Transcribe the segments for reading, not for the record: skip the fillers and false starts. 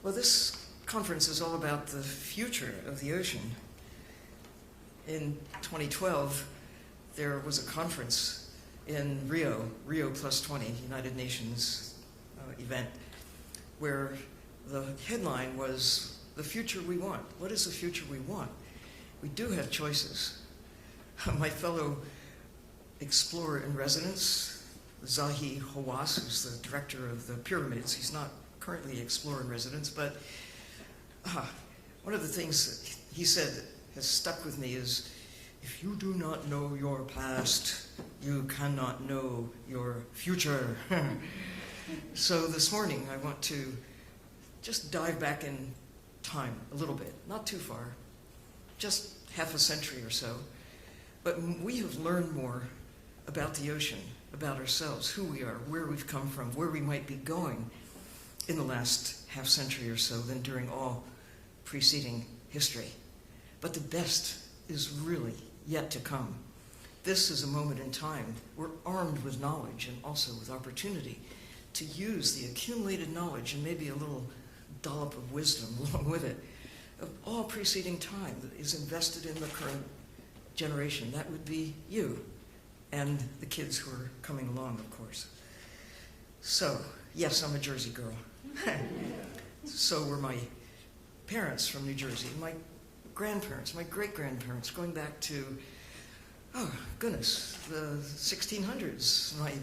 Well, this conference is all about the future of the ocean. In 2012, there was a conference in Rio Plus 20, United Nations event, where the headline was, "The future we want." What is the future we want? We do have choices. My fellow explorer in residence, Zahi Hawass, who's the director of the pyramids, he's not currently explorer in residence, but one of the things that he said that has stuck with me is, if you do not know your past, you cannot know your future. So this morning I want to just dive back in time a little bit, not too far, just half a century or so. But we have learned more about the ocean, about ourselves, who we are, where we've come from, where we might be going in the last half century or so than during all preceding history. But the best is really yet to come. This is a moment in time. We're armed with knowledge and also with opportunity to use the accumulated knowledge and maybe a little dollop of wisdom along with it of all preceding time that is invested in the current generation. That would be you and the kids who are coming along, of course. So, yes, I'm a Jersey girl. So were my parents from New Jersey, my grandparents, my great-grandparents, going back to, oh goodness, the 1600s. My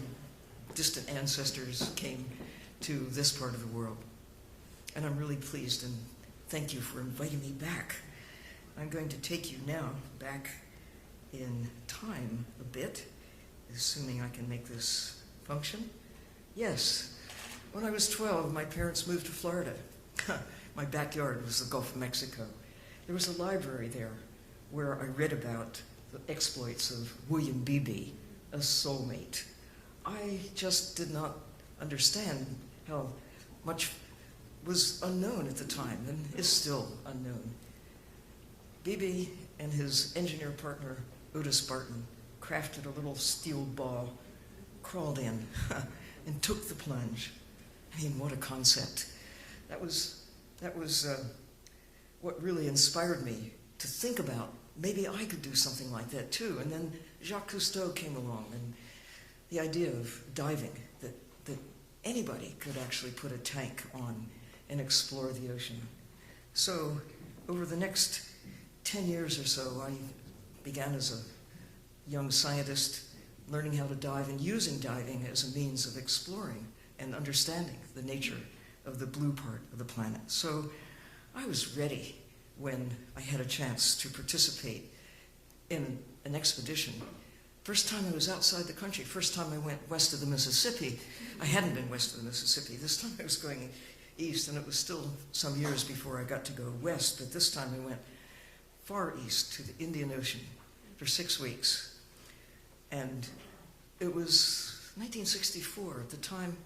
distant ancestors came to this part of the world. And I'm really pleased, and thank you for inviting me back. I'm going to take you now back in time a bit, assuming I can make this function. Yes, when I was 12, my parents moved to Florida. My backyard was the Gulf of Mexico. There was a library there where I read about the exploits of William Beebe, a soulmate. I just did not understand how much was unknown at the time and is still unknown. Beebe and his engineer partner, Otis Barton, crafted a little steel ball, crawled in, and took the plunge. I mean, what a concept. That was what really inspired me to think about maybe I could do something like that too. And then Jacques Cousteau came along, and the idea of diving, that anybody could actually put a tank on and explore the ocean. So over the next 10 years or so, I began as a young scientist learning how to dive and using diving as a means of exploring and understanding the nature of the blue part of the planet. So I was ready when I had a chance to participate in an expedition. First time I was outside the country, first time I went west of the Mississippi. I hadn't been west of the Mississippi. This time I was going east, and it was still some years before I got to go west, but this time I went far east to the Indian Ocean for 6 weeks. And it was 1964. At the time,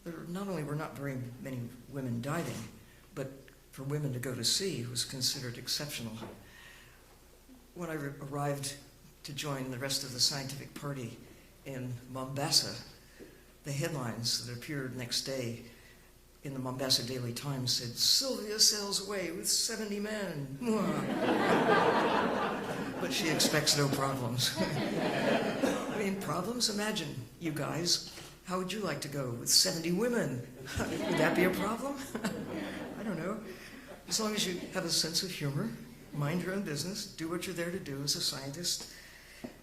there not only were not very many women diving, but for women to go to sea was considered exceptional. When I arrived to join the rest of the scientific party in Mombasa, the headlines that appeared next day in the Mombasa Daily Times said, "Sylvia sails away with 70 men. But she expects no problems." I mean, problems? Imagine, you guys, how would you like to go with 70 women? Would that be a problem? I don't know. As long as you have a sense of humor, mind your own business, do what you're there to do as a scientist.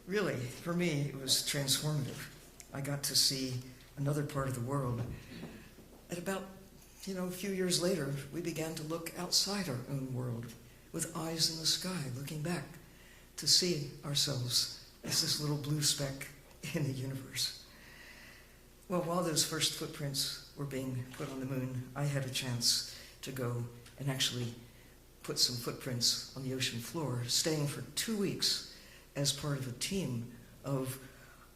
Really, for me, it was transformative. I got to see another part of the world. At about, a few years later, we began to look outside our own world with eyes in the sky, looking back to see ourselves as this little blue speck in the universe. Well, while those first footprints were being put on the moon, I had a chance to go and actually put some footprints on the ocean floor, staying for 2 weeks as part of a team of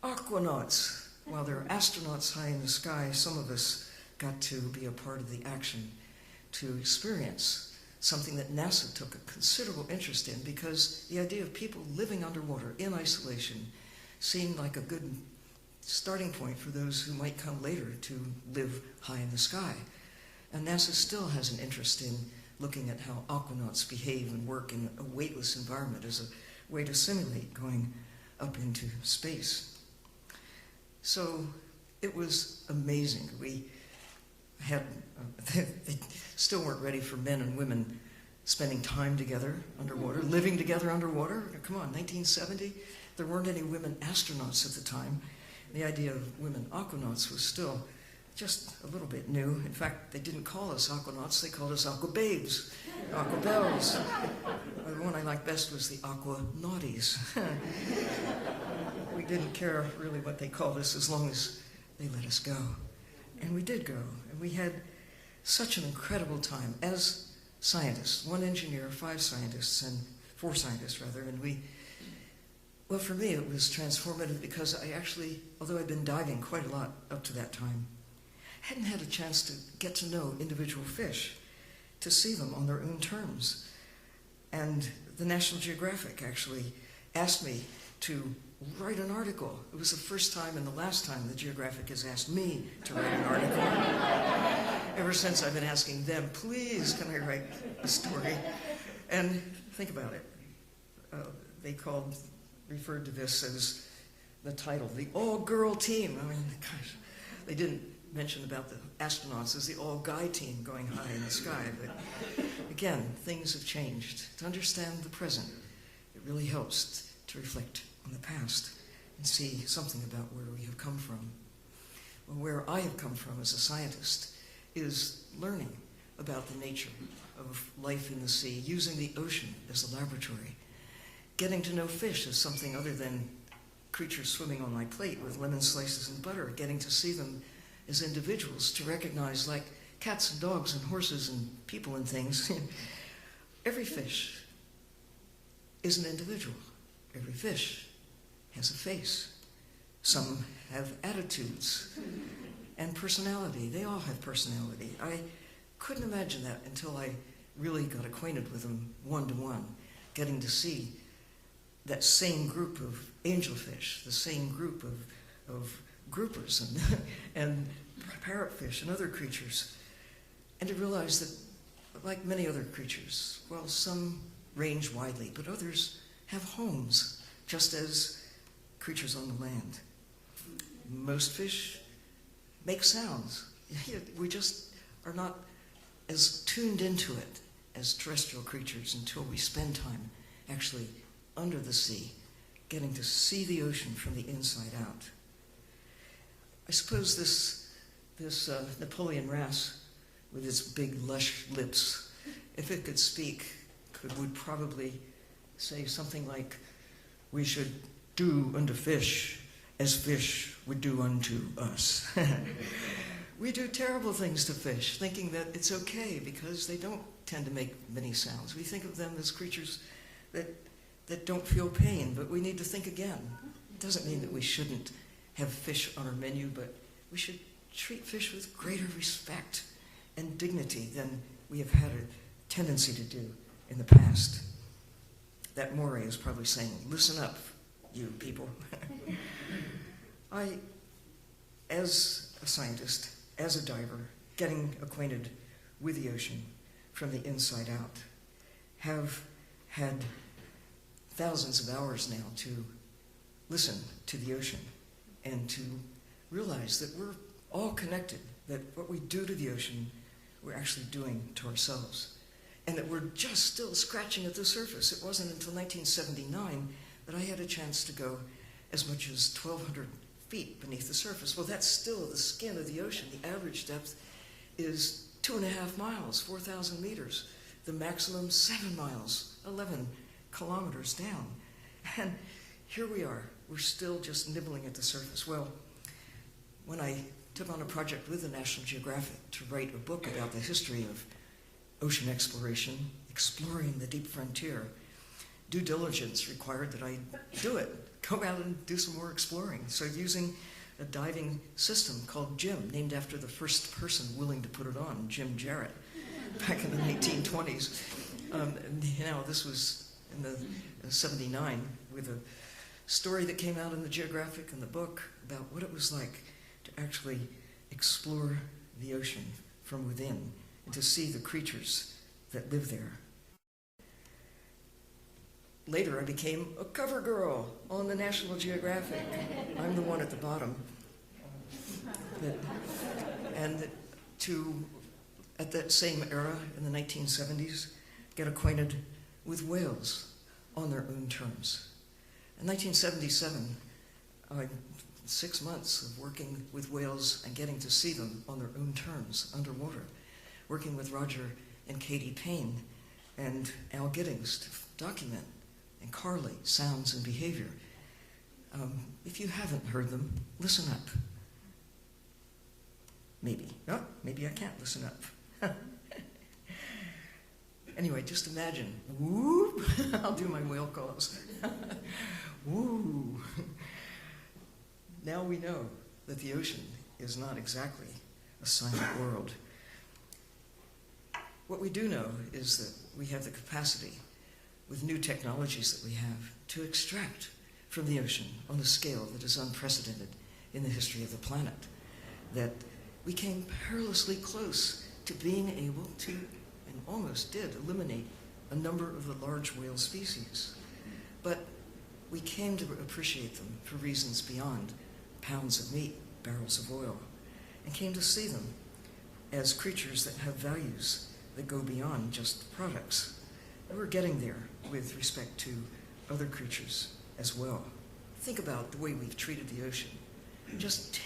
aquanauts. While there are astronauts high in the sky, some of us got to be a part of the action to experience something that NASA took a considerable interest in, because the idea of people living underwater in isolation seemed like a good starting point for those who might come later to live high in the sky. And NASA still has an interest in looking at how aquanauts behave and work in a weightless environment as a way to simulate going up into space. So it was amazing. We had, they still weren't ready for men and women spending time together underwater, living together underwater. Come on, 1970, there weren't any women astronauts at the time. The idea of women aquanauts was still just a little bit new. In fact, they didn't call us aquanauts, they called us aquababes, aquabelles. The one I liked best was the aquanauties. We didn't care really what they called us as long as they let us go. And we did go, and we had such an incredible time as scientists, 1 engineer, 5 scientists, and 4 scientists rather, and well, for me it was transformative because I actually, although I'd been diving quite a lot up to that time, hadn't had a chance to get to know individual fish, to see them on their own terms. And the National Geographic actually asked me to write an article. It was the first time and the last time the Geographic has asked me to write an article. Ever since I've been asking them, please, can I write a story? And think about it. They referred to this as the title, the AllGirl Team. I mean, gosh, they didn't mention about the astronauts as the all-guy team going high in the sky. But again, things have changed. To understand the present, it really helps to reflect on the past and see something about where we have come from. Well, where I have come from as a scientist is learning about the nature of life in the sea, using the ocean as a laboratory, getting to know fish as something other than creatures swimming on my plate with lemon slices and butter, getting to see them as individuals, to recognize, like cats and dogs and horses and people and things, every fish is an individual. Every fish has a face. Some have attitudes and personality. They all have personality. I couldn't imagine that until I really got acquainted with them one-to-one, getting to see that same group of angelfish, the same group of groupers and parrotfish and other creatures, and to realize that, like many other creatures, well, some range widely, but others have homes, just as creatures on the land. Most fish make sounds. We just are not as tuned into it as terrestrial creatures until we spend time actually under the sea, getting to see the ocean from the inside out. I suppose this Napoleon wrasse, with its big lush lips, if it could speak, would probably say something like, "We should do unto fish as fish would do unto us." We do terrible things to fish, thinking that it's okay because they don't tend to make many sounds. We think of them as creatures that don't feel pain, but we need to think again. It doesn't mean that we shouldn't have fish on our menu, but we should treat fish with greater respect and dignity than we have had a tendency to do in the past. That moray is probably saying, listen up, you people. I, as a scientist, as a diver, getting acquainted with the ocean from the inside out, have had thousands of hours now to listen to the ocean and to realize that we're all connected, that what we do to the ocean, we're actually doing to ourselves, and that we're just still scratching at the surface. It wasn't until 1979 that I had a chance to go as much as 1,200 feet beneath the surface. Well, that's still the skin of the ocean. The average depth is 2.5 miles, 4,000 meters. The maximum 7 miles, 11 kilometers down. And here we are. We're still just nibbling at the surface. Well, when I took on a project with the National Geographic to write a book about the history of ocean exploration, exploring the deep frontier, due diligence required that I do it, go out and do some more exploring. So using a diving system called Jim, named after the first person willing to put it on, Jim Jarrett, back in the 1920s. This was in the 79 with a story that came out in the Geographic and the book about what it was like to actually explore the ocean from within and to see the creatures that live there. Later, I became a cover girl on the National Geographic. I'm the one at the bottom. And at that same era, in the 1970s, get acquainted with whales on their own terms. In 1977, 6 months of working with whales and getting to see them on their own terms underwater, working with Roger and Katie Payne and Al Giddings to document and correlate sounds and behavior. If you haven't heard them, listen up. Maybe. No, maybe I can't listen up. Anyway, just imagine. Whoop! I'll do my whale calls. Woo! Now we know that the ocean is not exactly a silent world. What we do know is that we have the capacity, with new technologies that we have, to extract from the ocean on a scale that is unprecedented in the history of the planet. That we came perilously close to being able to, and almost did, eliminate a number of the large whale species. But we came to appreciate them for reasons beyond pounds of meat, barrels of oil, and came to see them as creatures that have values that go beyond just products. And we're getting there with respect to other creatures as well. Think about the way we've treated the ocean. Just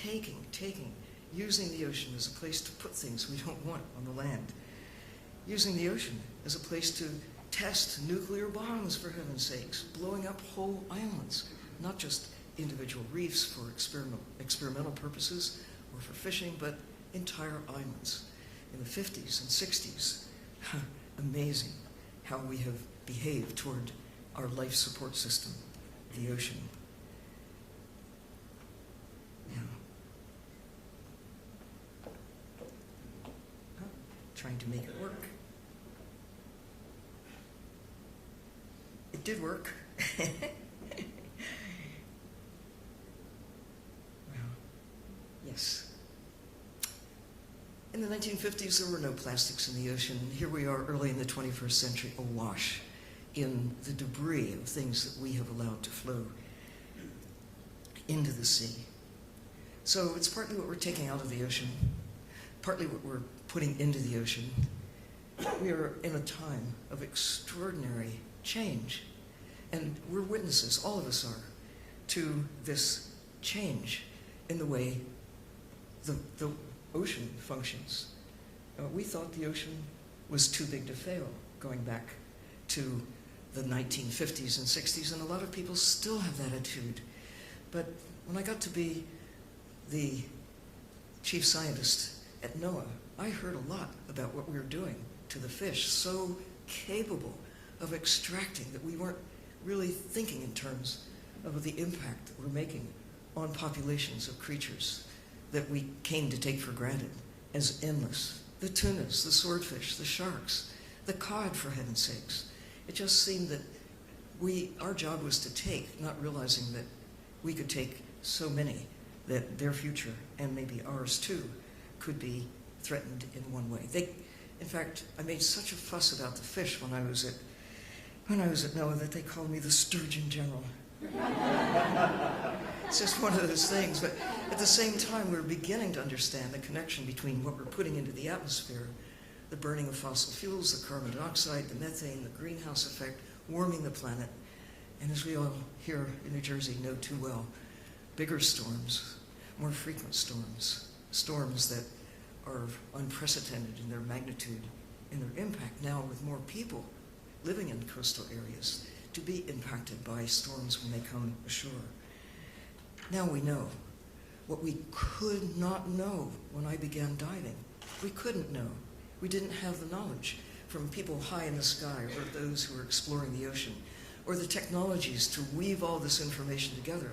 using the ocean as a place to put things we don't want on the land. Using the ocean as a place to test nuclear bombs, for heaven's sakes, blowing up whole islands, not just individual reefs for experimental purposes or for fishing, but entire islands. In the 50s and 60s, amazing how we have behaved toward our life support system, the ocean. Yeah. Trying to make it work. It did work. Well, yes. In the 1950s, there were no plastics in the ocean. Here we are, early in the 21st century, awash in the debris of things that we have allowed to flow into the sea. So it's partly what we're taking out of the ocean, partly what we're putting into the ocean. We are in a time of extraordinary change, and we're witnesses, all of us are, to this change in the way the ocean functions. We thought the ocean was too big to fail, going back to the 1950s and 60s, and a lot of people still have that attitude. But when I got to be the chief scientist at NOAA, I heard a lot about what we were doing to the fish, so capable of extracting that we weren't really thinking in terms of the impact that we're making on populations of creatures that we came to take for granted as endless. The tunas, the swordfish, the sharks, the cod, for heaven's sakes. It just seemed that our job was to take, not realizing that we could take so many that their future, and maybe ours too, could be threatened in one way. In fact, I made such a fuss about the fish when I was at NOAA that they called me the Sturgeon General. It's just one of those things, but at the same time, we're beginning to understand the connection between what we're putting into the atmosphere, the burning of fossil fuels, the carbon dioxide, the methane, the greenhouse effect, warming the planet, and as we all here in New Jersey know too well, bigger storms, more frequent storms, storms that are unprecedented in their magnitude and their impact now, with more people living in coastal areas to be impacted by storms when they come ashore. Now we know what we could not know when I began diving. We couldn't know. We didn't have the knowledge from people high in the sky, or those who were exploring the ocean, or the technologies to weave all this information together,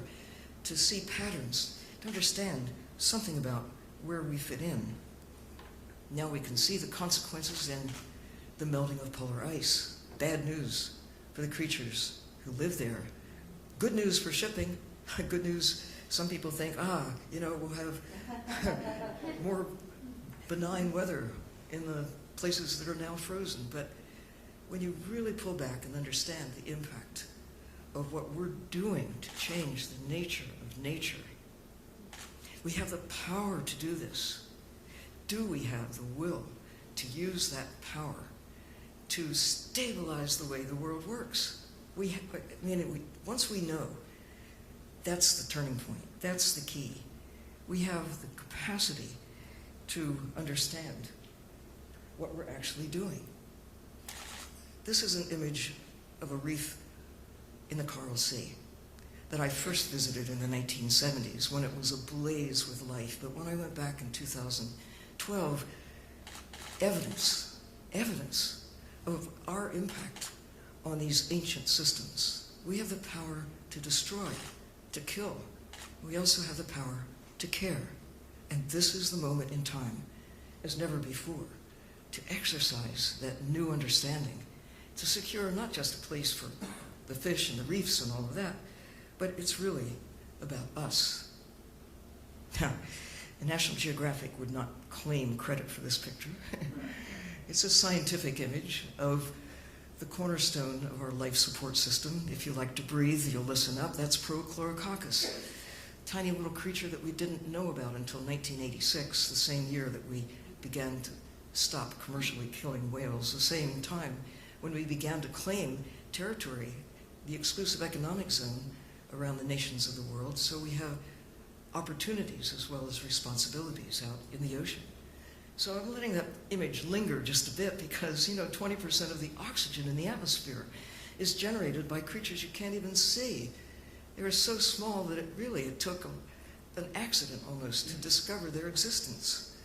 to see patterns, to understand something about where we fit in. Now we can see the consequences in the melting of polar ice. Bad news for the creatures who live there. Good news for shipping. Good news, some people think, we'll have more benign weather in the places that are now frozen. But when you really pull back and understand the impact of what we're doing to change the nature of nature, we have the power to do this. Do we have the will to use that power to stabilize the way the world works? Once we know, that's the turning point. That's the key. We have the capacity to understand what we're actually doing. This is an image of a reef in the Coral Sea that I first visited in the 1970s when it was ablaze with life. But when I went back in 2012, evidence of our impact on these ancient systems. We have the power to destroy, to kill. We also have the power to care. And this is the moment in time, as never before, to exercise that new understanding, to secure not just a place for the fish and the reefs and all of that, but it's really about us. Now, the National Geographic would not claim credit for this picture. It's a scientific image of the cornerstone of our life support system. If you like to breathe, you'll listen up. That's Prochlorococcus, tiny little creature that we didn't know about until 1986, the same year that we began to stop commercially killing whales, the same time when we began to claim territory, the exclusive economic zone around the nations of the world. So we have opportunities as well as responsibilities out in the ocean. So I'm letting that image linger just a bit because, 20% of the oxygen in the atmosphere is generated by creatures you can't even see. They are so small that it took an accident almost to discover their existence.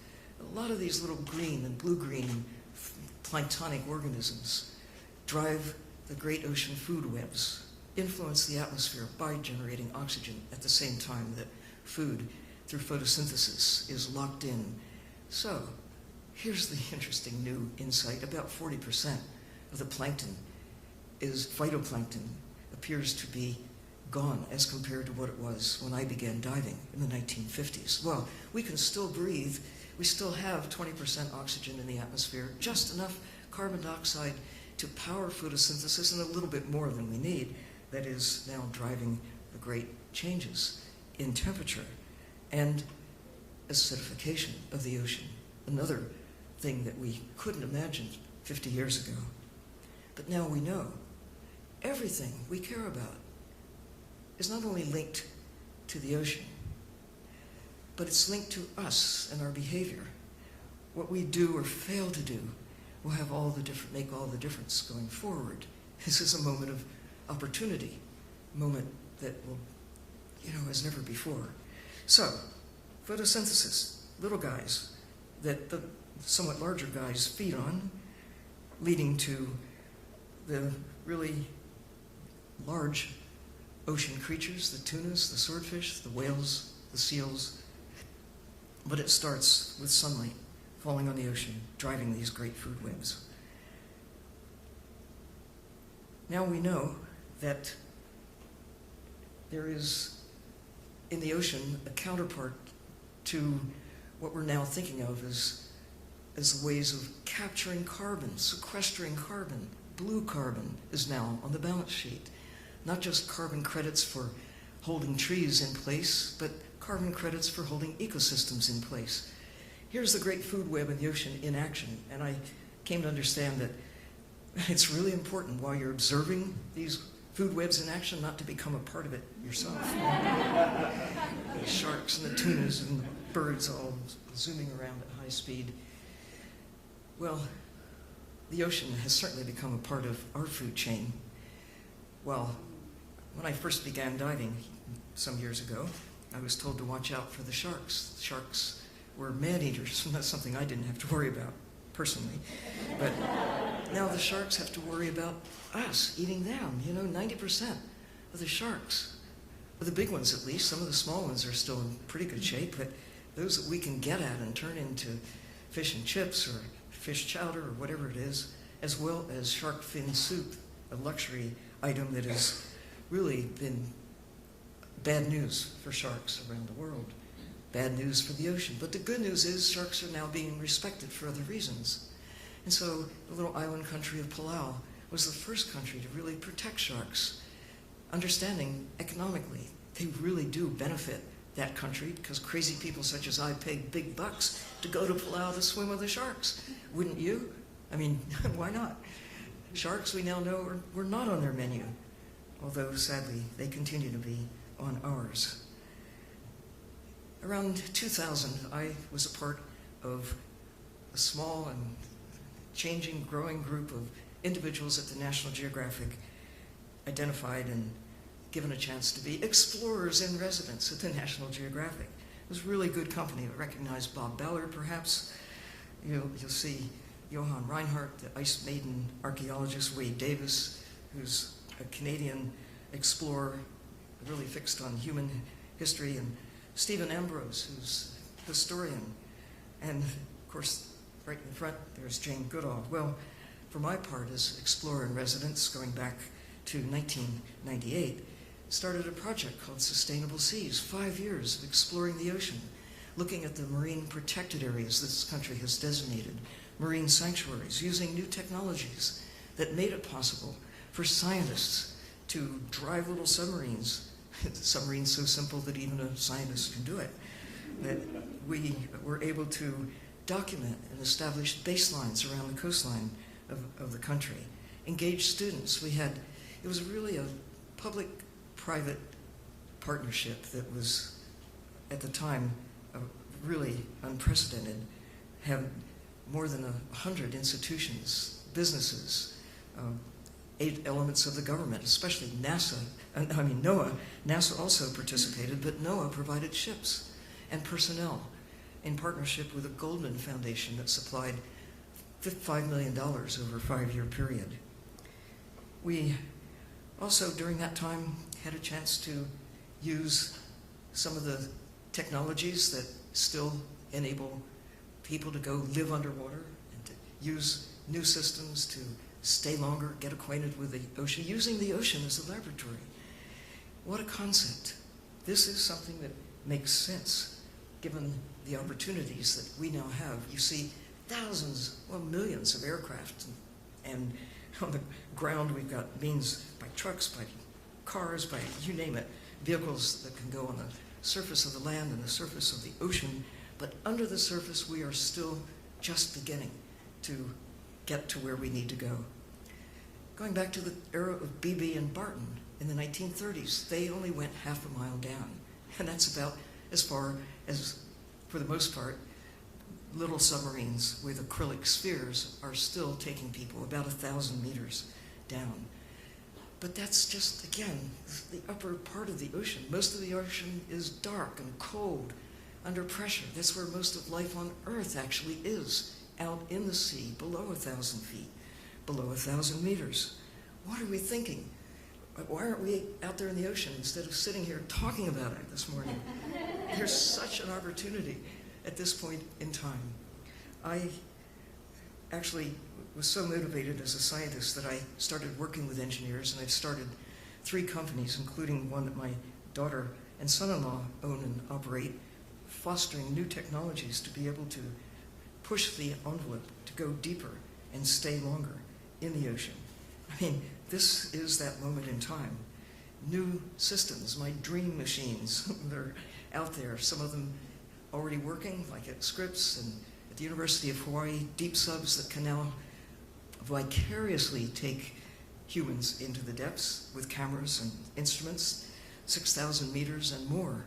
A lot of these little green and blue-green planktonic organisms drive the great ocean food webs, influence the atmosphere by generating oxygen at the same time that food, through photosynthesis, is locked in. So, here's the interesting new insight. About 40% of the plankton phytoplankton appears to be gone as compared to what it was when I began diving in the 1950s. Well, we can still breathe. We still have 20% oxygen in the atmosphere, just enough carbon dioxide to power photosynthesis and a little bit more than we need. That is now driving the great changes in temperature and acidification of the ocean. Another thing that we couldn't imagine 50 years ago. But now we know everything we care about is not only linked to the ocean, but it's linked to us and our behavior. What we do or fail to do will make all the difference going forward. This is a moment of opportunity, a moment that will, as never before. So, photosynthesis, little guys that the somewhat larger guys feed on, leading to the really large ocean creatures, the tunas, the swordfish, the whales, the seals. But it starts with sunlight falling on the ocean, driving these great food webs. Now we know that there is in the ocean a counterpart to what we're now thinking of as ways of capturing carbon, sequestering carbon. Blue carbon is now on the balance sheet. Not just carbon credits for holding trees in place, but carbon credits for holding ecosystems in place. Here's the great food web in the ocean in action, and I came to understand that it's really important while you're observing these food webs in action not to become a part of it yourself. The sharks and the tunas and the birds all zooming around at high speed. Well, the ocean has certainly become a part of our food chain. Well, when I first began diving some years ago, I was told to watch out for the sharks. Sharks were man-eaters, and that's something I didn't have to worry about personally. But now the sharks have to worry about us eating them. 90% of the sharks, the big ones at least, some of the small ones are still in pretty good shape, but those that we can get at and turn into fish and chips or fish chowder or whatever it is, as well as shark fin soup, a luxury item that has really been bad news for sharks around the world. Bad news for the ocean. But the good news is sharks are now being respected for other reasons. And so the little island country of Palau was the first country to really protect sharks, understanding economically they really do benefit that country because crazy people such as I pay big bucks to go to Palau to swim with the sharks. Wouldn't you? I mean, why not? Sharks, we now know, were not on their menu, although sadly they continue to be on ours. Around 2000, I was a part of a small and changing, growing group of individuals at the National Geographic identified and given a chance to be explorers in residence at the National Geographic. It was really good company. I recognized Bob Ballard, perhaps. You'll see Johan Reinhardt, the ice maiden archaeologist, Wade Davis, who's a Canadian explorer, really fixed on human history, and Stephen Ambrose, who's a historian. And of course, right in front, there's Jane Goodall. Well, for my part as explorer in residence, going back to 1998, started a project called Sustainable Seas, 5 years of exploring the ocean, looking at the marine protected areas this country has designated, marine sanctuaries, using new technologies that made it possible for scientists to drive little submarines, submarines so simple that even a scientist can do it, that we were able to document and establish baselines around the coastline of the country, engage students. It was really a public-private partnership that was, at the time, really unprecedented. Had more than 100 institutions, businesses, 8 elements of the government, especially NOAA. NASA also participated, but NOAA provided ships and personnel in partnership with a Goldman Foundation that supplied $5 million over a 5-year period. We also, during that time, had a chance to use some of the technologies that still enable people to go live underwater and to use new systems to stay longer, get acquainted with the ocean, using the ocean as a laboratory. What a concept. This is something that makes sense given the opportunities that we now have. You see thousands, well, millions of aircraft, and on the ground we've got means by trucks, by cars, by you name it, vehicles that can go on the surface of the land and the surface of the ocean, but under the surface we are still just beginning to get to where we need to go. Going back to the era of Beebe and Barton in the 1930s, they only went half a mile down, and that's about as far as, for the most part, little submarines with acrylic spheres are still taking people about 1,000 meters down. But that's just, again, the upper part of the ocean. Most of the ocean is dark and cold, under pressure. That's where most of life on Earth actually is, out in the sea, below 1,000 feet, below 1,000 meters. What are we thinking? Why aren't we out there in the ocean instead of sitting here talking about it this morning? There's such an opportunity at this point in time. I actually was so motivated as a scientist that I started working with engineers, and I've started 3 companies, including one that my daughter and son-in-law own and operate, fostering new technologies to be able to push the envelope, to go deeper and stay longer in the ocean. I mean, this is that moment in time. New systems, my dream machines, they're out there, some of them already working, like at Scripps and at the University of Hawaii, deep subs that can now vicariously take humans into the depths with cameras and instruments, 6,000 meters and more.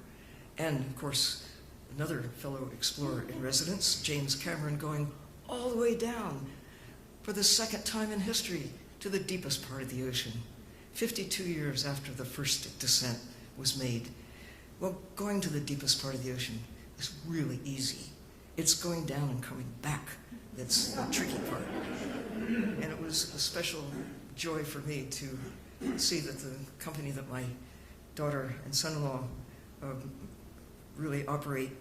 And of course, another fellow explorer in residence, James Cameron, going all the way down for the 2nd time in history to the deepest part of the ocean, 52 years after the first descent was made. Well, going to the deepest part of the ocean is really easy. It's going down and coming back that's the tricky part. And it was a special joy for me to see that the company that my daughter and son-in-law really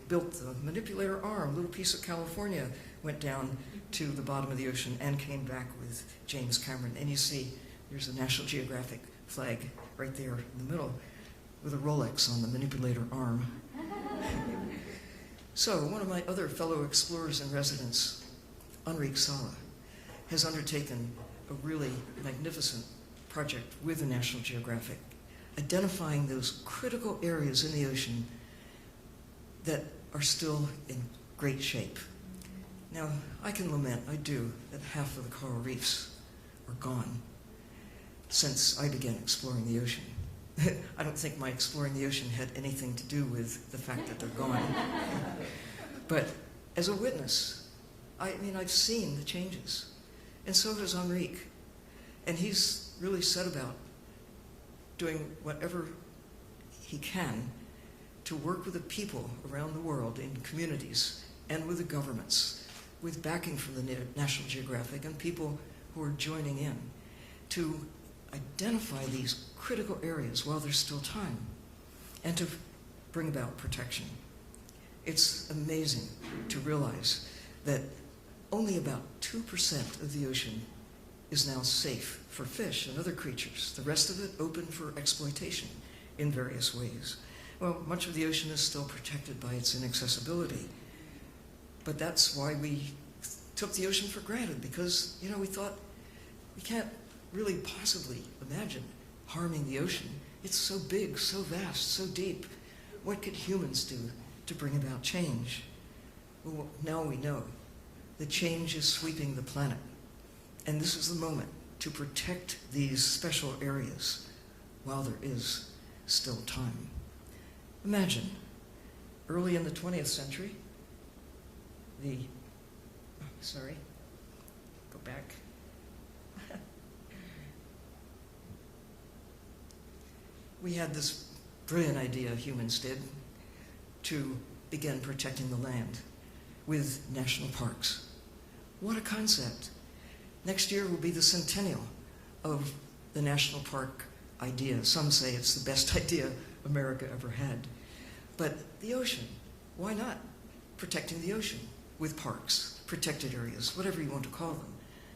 built the manipulator arm, a little piece of California, went down to the bottom of the ocean and came back with James Cameron. And you see, there's a National Geographic flag right there in the middle with a Rolex on the manipulator arm. So one of my other fellow explorers in residence, Enrique Sala, has undertaken a really magnificent project with the National Geographic, identifying those critical areas in the ocean that are still in great shape. Now, I can lament, I do, that half of the coral reefs are gone since I began exploring the ocean. I don't think my exploring the ocean had anything to do with the fact that they're gone. But as a witness, I've seen the changes. And so has Enrique. And he's really set about doing whatever he can to work with the people around the world in communities and with the governments, with backing from the National Geographic and people who are joining in to identify these critical areas while there's still time and to bring about protection. It's amazing to realize that only about 2% of the ocean is now safe for fish and other creatures. The rest of it open for exploitation in various ways. Well, much of the ocean is still protected by its inaccessibility. But that's why we took the ocean for granted, because, we thought we can't really possibly imagine harming the ocean. It's so big, so vast, so deep. What could humans do to bring about change? Well, now we know the change is sweeping the planet. And this is the moment to protect these special areas while there is still time. Imagine, early in the 20th century, go back. We had this brilliant idea, humans did, to begin protecting the land with national parks. What a concept. Next year will be the centennial of the national park idea. Some say it's the best idea America ever had. But the ocean, why not? Protecting the ocean with parks, protected areas, whatever you want to call them,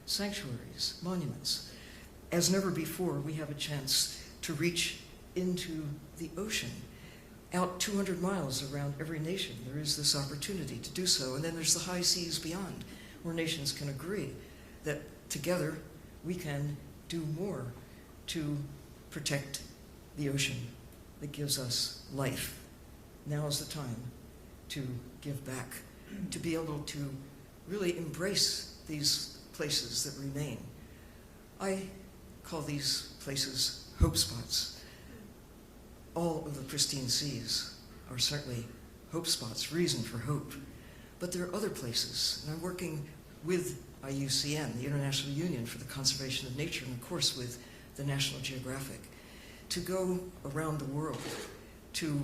sanctuaries, monuments. As never before, we have a chance to reach into the ocean, out 200 miles around every nation. There is this opportunity to do so. And then there's the high seas beyond, where nations can agree that together we can do more to protect the ocean that gives us life. Now is the time to give back, to be able to really embrace these places that remain. I call these places hope spots. All of the pristine seas are certainly hope spots, reason for hope. But there are other places, and I'm working with IUCN, the International Union for the Conservation of Nature, and of course with the National Geographic, to go around the world to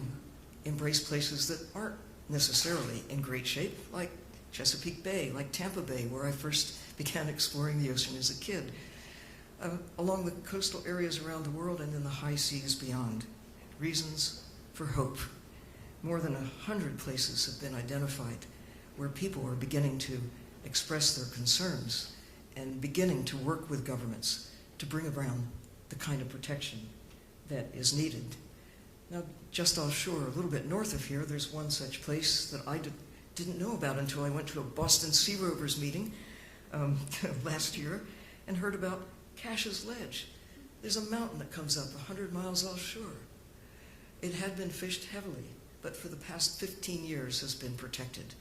embrace places that aren't necessarily in great shape, like Chesapeake Bay, like Tampa Bay, where I first began exploring the ocean as a kid, along the coastal areas around the world and in the high seas beyond. Reasons for hope. More than 100 places have been identified where people are beginning to express their concerns and beginning to work with governments to bring around the kind of protection that is needed. Now, just offshore, a little bit north of here, there's one such place that I didn't know about until I went to a Boston Sea Rovers meeting last year and heard about Cash's Ledge. There's a mountain that comes up 100 miles offshore. It had been fished heavily, but for the past 15 years has been protected.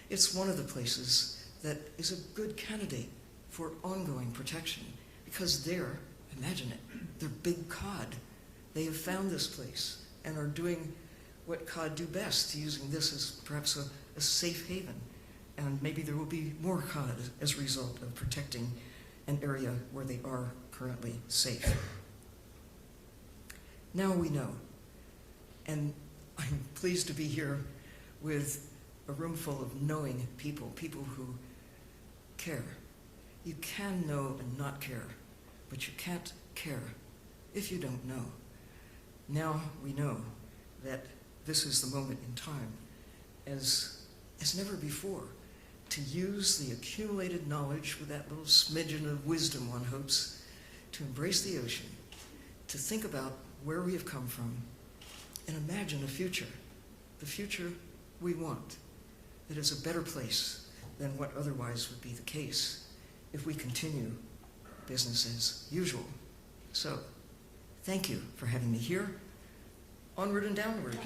It's one of the places that is a good candidate for ongoing protection, because there, imagine it, they're big cod. They have found this place and are doing what cod do best, using this as perhaps a safe haven. And maybe there will be more cod as a result of protecting an area where they are currently safe. Now we know. And I'm pleased to be here with a room full of knowing people, people who care. You can know and not care, but you can't care if you don't know. Now we know that this is the moment in time, as never before, to use the accumulated knowledge with that little smidgen of wisdom, one hopes, to embrace the ocean, to think about where we have come from, and imagine a future, the future we want, that is a better place than what otherwise would be the case. if we continue business as usual. So, thank you for having me here. Onward and downward.